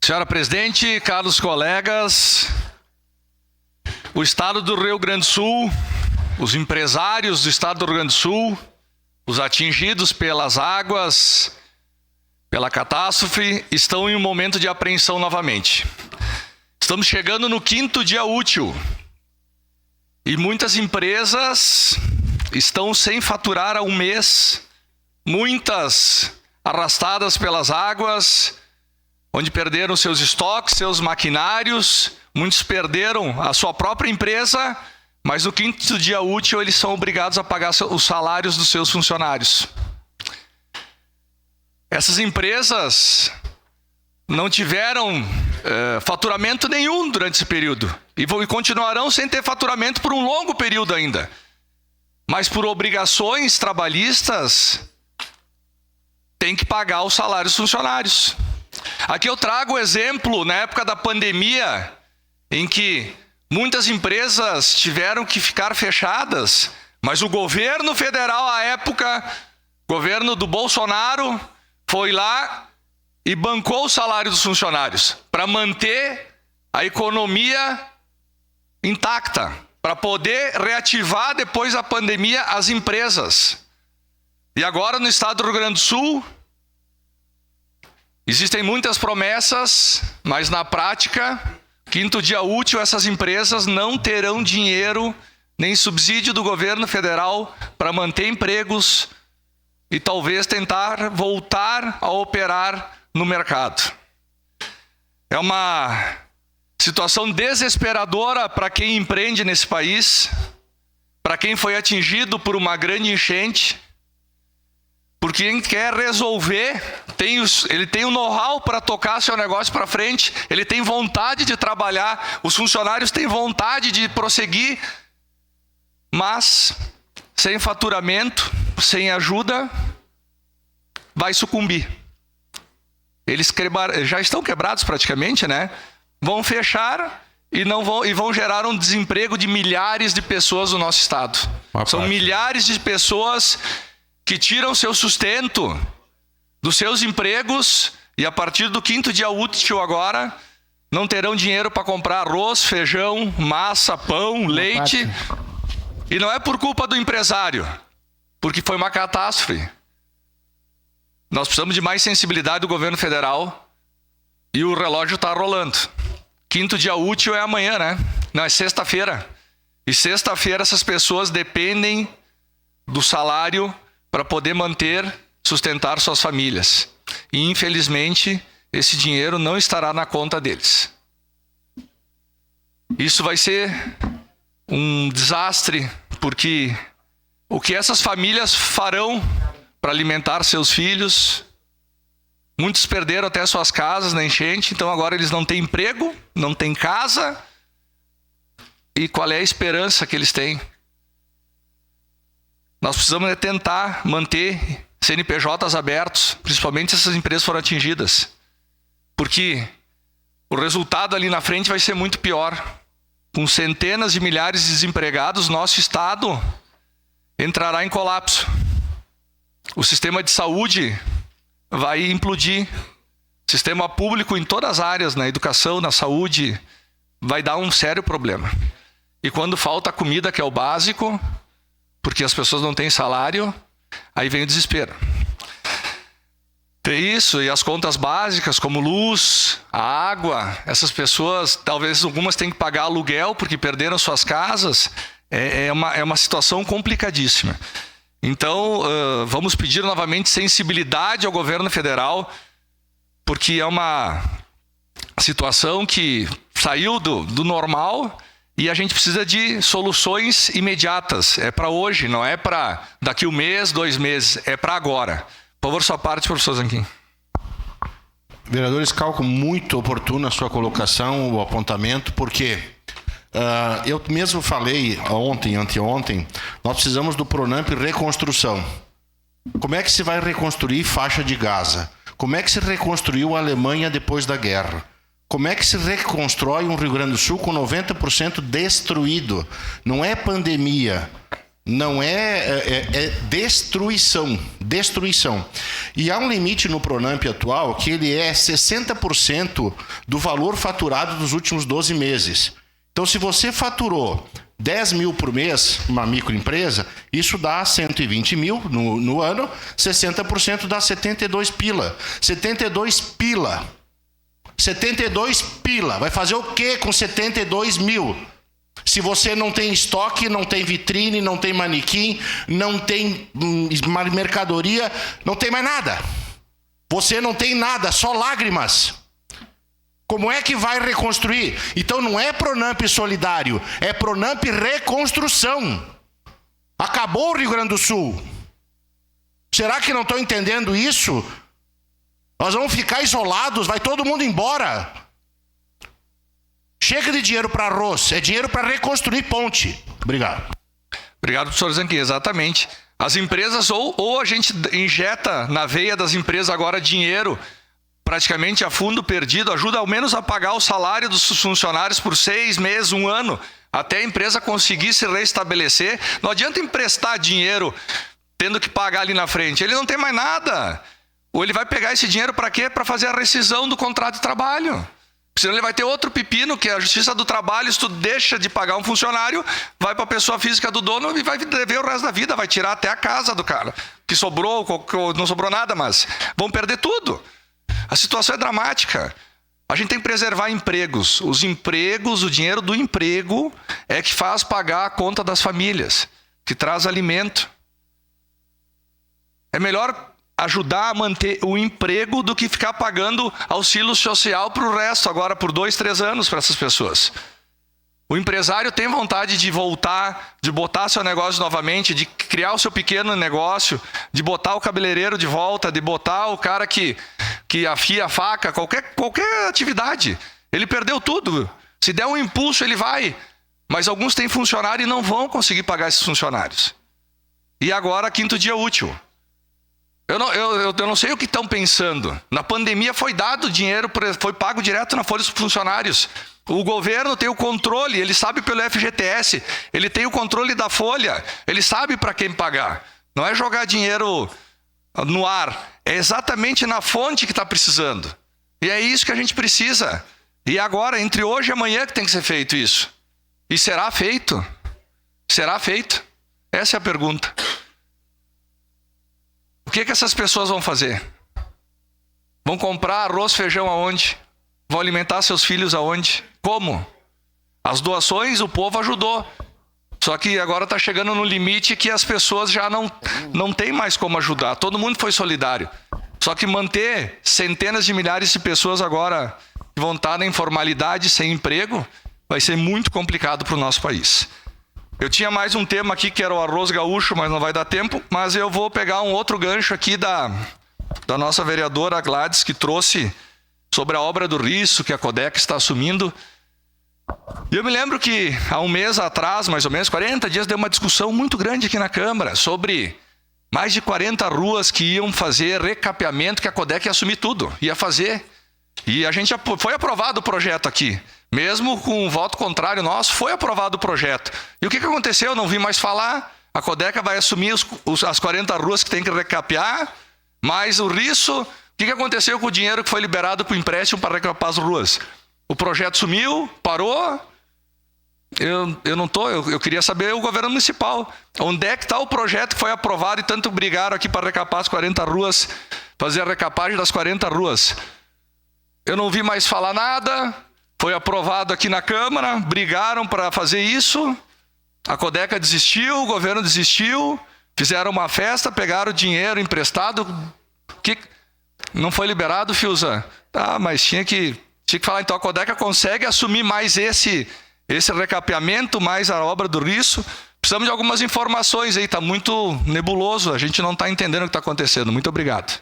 Senhora Presidente, caros colegas, o Estado do Rio Grande do Sul, os empresários do Estado do Rio Grande do Sul, os atingidos pelas águas, pela catástrofe, estão em um momento de apreensão novamente. Estamos chegando no 5º dia útil e muitas empresas estão sem faturar há um mês, muitas arrastadas pelas águas, onde perderam seus estoques, seus maquinários, muitos perderam a sua própria empresa, mas no 5º dia útil eles são obrigados a pagar os salários dos seus funcionários. Essas empresas não tiveram faturamento nenhum durante esse período e continuarão sem ter faturamento por um longo período ainda. Mas por obrigações trabalhistas, tem que pagar os salários dos funcionários. Aqui eu trago o exemplo, na época da pandemia, em que muitas empresas tiveram que ficar fechadas, mas o governo federal, à época, governo do Bolsonaro, foi lá e bancou o salário dos funcionários para manter a economia intacta, para poder reativar depois da pandemia as empresas. E agora no estado do Rio Grande do Sul, existem muitas promessas, mas na prática, 5º dia útil, essas empresas não terão dinheiro, nem subsídio do governo federal para manter empregos e talvez tentar voltar a operar no mercado. É uma situação desesperadora para quem empreende nesse país, para quem foi atingido por uma grande enchente, porque quem quer resolver, ele tem o know-how para tocar seu negócio para frente, ele tem vontade de trabalhar, os funcionários têm vontade de prosseguir, mas sem faturamento, sem ajuda, vai sucumbir. Eles já estão quebrados praticamente, né? Vão fechar e vão gerar um desemprego de milhares de pessoas no nosso estado. São milhares de pessoas que tiram seu sustento dos seus empregos e a partir do 5º dia útil agora não terão dinheiro para comprar arroz, feijão, massa, pão, leite. E não é por culpa do empresário, porque foi uma catástrofe. Nós precisamos de mais sensibilidade do governo federal e o relógio está rolando. 5º dia útil é amanhã, né? Não, é sexta-feira. E sexta-feira essas pessoas dependem do salário para poder sustentar suas famílias. E infelizmente, esse dinheiro não estará na conta deles. Isso vai ser um desastre, porque o que essas famílias farão para alimentar seus filhos? Muitos perderam até suas casas na enchente, então agora eles não têm emprego, não têm casa. E qual é a esperança que eles têm? Nós precisamos tentar manter CNPJs abertos, principalmente se essas empresas foram atingidas. Porque o resultado ali na frente vai ser muito pior. Com centenas de milhares de desempregados, nosso estado entrará em colapso. O sistema de saúde vai implodir. O sistema público em todas as áreas, na educação, na saúde, vai dar um sério problema. E quando falta comida, que é o básico, porque as pessoas não têm salário, aí vem o desespero. Tem isso, e as contas básicas, como luz, a água, essas pessoas, talvez algumas tenham que pagar aluguel porque perderam suas casas, é uma situação complicadíssima. Então, vamos pedir novamente sensibilidade ao governo federal, porque é uma situação que saiu do normal e a gente precisa de soluções imediatas. É para hoje, não é para daqui 1 mês, 2 meses, é para agora. Por favor, sua parte, professor Zanquim. Vereador Schalco, muito oportuna a sua colocação, o apontamento, porque eu mesmo falei ontem, anteontem, nós precisamos do Pronamp reconstrução. Como é que se vai reconstruir faixa de Gaza? Como é que se reconstruiu a Alemanha depois da guerra? Como é que se reconstrói um Rio Grande do Sul com 90% destruído? Não é pandemia, Não é destruição. Destruição. E há um limite no Pronamp atual que ele é 60% do valor faturado dos últimos 12 meses. Então, se você faturou 10 mil por mês, uma microempresa, isso dá 120 mil no ano, 60% dá 72 pila. 72 pila. 72 pila. Vai fazer o quê com 72 mil? Se você não tem estoque, não tem vitrine, não tem manequim, não tem mercadoria, não tem mais nada. Você não tem nada, só lágrimas. Como é que vai reconstruir? Então não é Pronamp solidário, é Pronamp reconstrução. Acabou o Rio Grande do Sul. Será que não estão entendendo isso? Nós vamos ficar isolados, vai todo mundo embora. Chega de dinheiro para arroz, é dinheiro para reconstruir ponte. Obrigado. Obrigado, professor Zanquim. Exatamente. As empresas, ou a gente injeta na veia das empresas agora dinheiro, praticamente a fundo perdido, ajuda ao menos a pagar o salário dos funcionários por 6 meses, 1 ano, até a empresa conseguir se restabelecer. Não adianta emprestar dinheiro tendo que pagar ali na frente. Ele não tem mais nada. Ou ele vai pegar esse dinheiro para quê? Para fazer a rescisão do contrato de trabalho. Senão ele vai ter outro pepino, que é a Justiça do Trabalho. Se tu deixa de pagar um funcionário, vai para a pessoa física do dono e vai dever o resto da vida, vai tirar até a casa do cara. Que sobrou, não sobrou nada, mas vão perder tudo. A situação é dramática. A gente tem que preservar empregos. Os empregos, o dinheiro do emprego é que faz pagar a conta das famílias, que traz alimento. É melhor ajudar a manter o emprego do que ficar pagando auxílio social para o resto, agora por 2, 3 anos para essas pessoas. O empresário tem vontade de voltar, de botar seu negócio novamente, de criar o seu pequeno negócio, de botar o cabeleireiro de volta, de botar o cara que afia a faca, qualquer atividade. Ele perdeu tudo. Se der um impulso, ele vai. Mas alguns têm funcionário e não vão conseguir pagar esses funcionários. E agora, 5º dia útil. Eu não sei o que estão pensando. Na pandemia foi dado dinheiro, foi pago direto na folha dos funcionários. O governo tem o controle, ele sabe pelo FGTS, ele tem o controle da folha, ele sabe para quem pagar. Não é jogar dinheiro no ar, é exatamente na fonte que está precisando. E é isso que a gente precisa. E agora, entre hoje e amanhã que tem que ser feito isso. E será feito? Será feito? Essa é a pergunta. O que essas pessoas vão fazer? Vão comprar arroz, feijão aonde? Vão alimentar seus filhos aonde? Como? As doações o povo ajudou. Só que agora está chegando no limite que as pessoas já não tem mais como ajudar. Todo mundo foi solidário. Só que manter centenas de milhares de pessoas agora que vão estar na informalidade, sem emprego, vai ser muito complicado para o nosso país. Eu tinha mais um tema aqui que era o arroz gaúcho, mas não vai dar tempo. Mas eu vou pegar um outro gancho aqui da nossa vereadora Gladys, que trouxe sobre a obra do Risso, que a Codeca está assumindo. E eu me lembro que há um mês atrás, mais ou menos, 40 dias, deu uma discussão muito grande aqui na Câmara sobre mais de 40 ruas que iam fazer recapeamento, que a Codeca ia assumir tudo, ia fazer. E a gente foi aprovado o projeto aqui. Mesmo com um voto contrário nosso, foi aprovado o projeto. E o que aconteceu? Eu não vi mais falar. A Codeca vai assumir as 40 ruas que tem que recapear, mas o Risso, o que aconteceu com o dinheiro que foi liberado para o empréstimo para recapear as ruas? O projeto sumiu, parou. Eu queria saber o governo municipal. Onde é que está o projeto que foi aprovado e tanto brigaram aqui para recapar as 40 ruas, fazer a recapagem das 40 ruas? Eu não vi mais falar nada. Foi aprovado aqui na Câmara, brigaram para fazer isso. A Codeca desistiu, o governo desistiu, fizeram uma festa, pegaram dinheiro emprestado. Que não foi liberado, Fiuza? Ah, mas tinha que falar. Então a Codeca consegue assumir mais esse recapeamento, mais a obra do Risso. Precisamos de algumas informações aí, está muito nebuloso, a gente não está entendendo o que está acontecendo. Muito obrigado.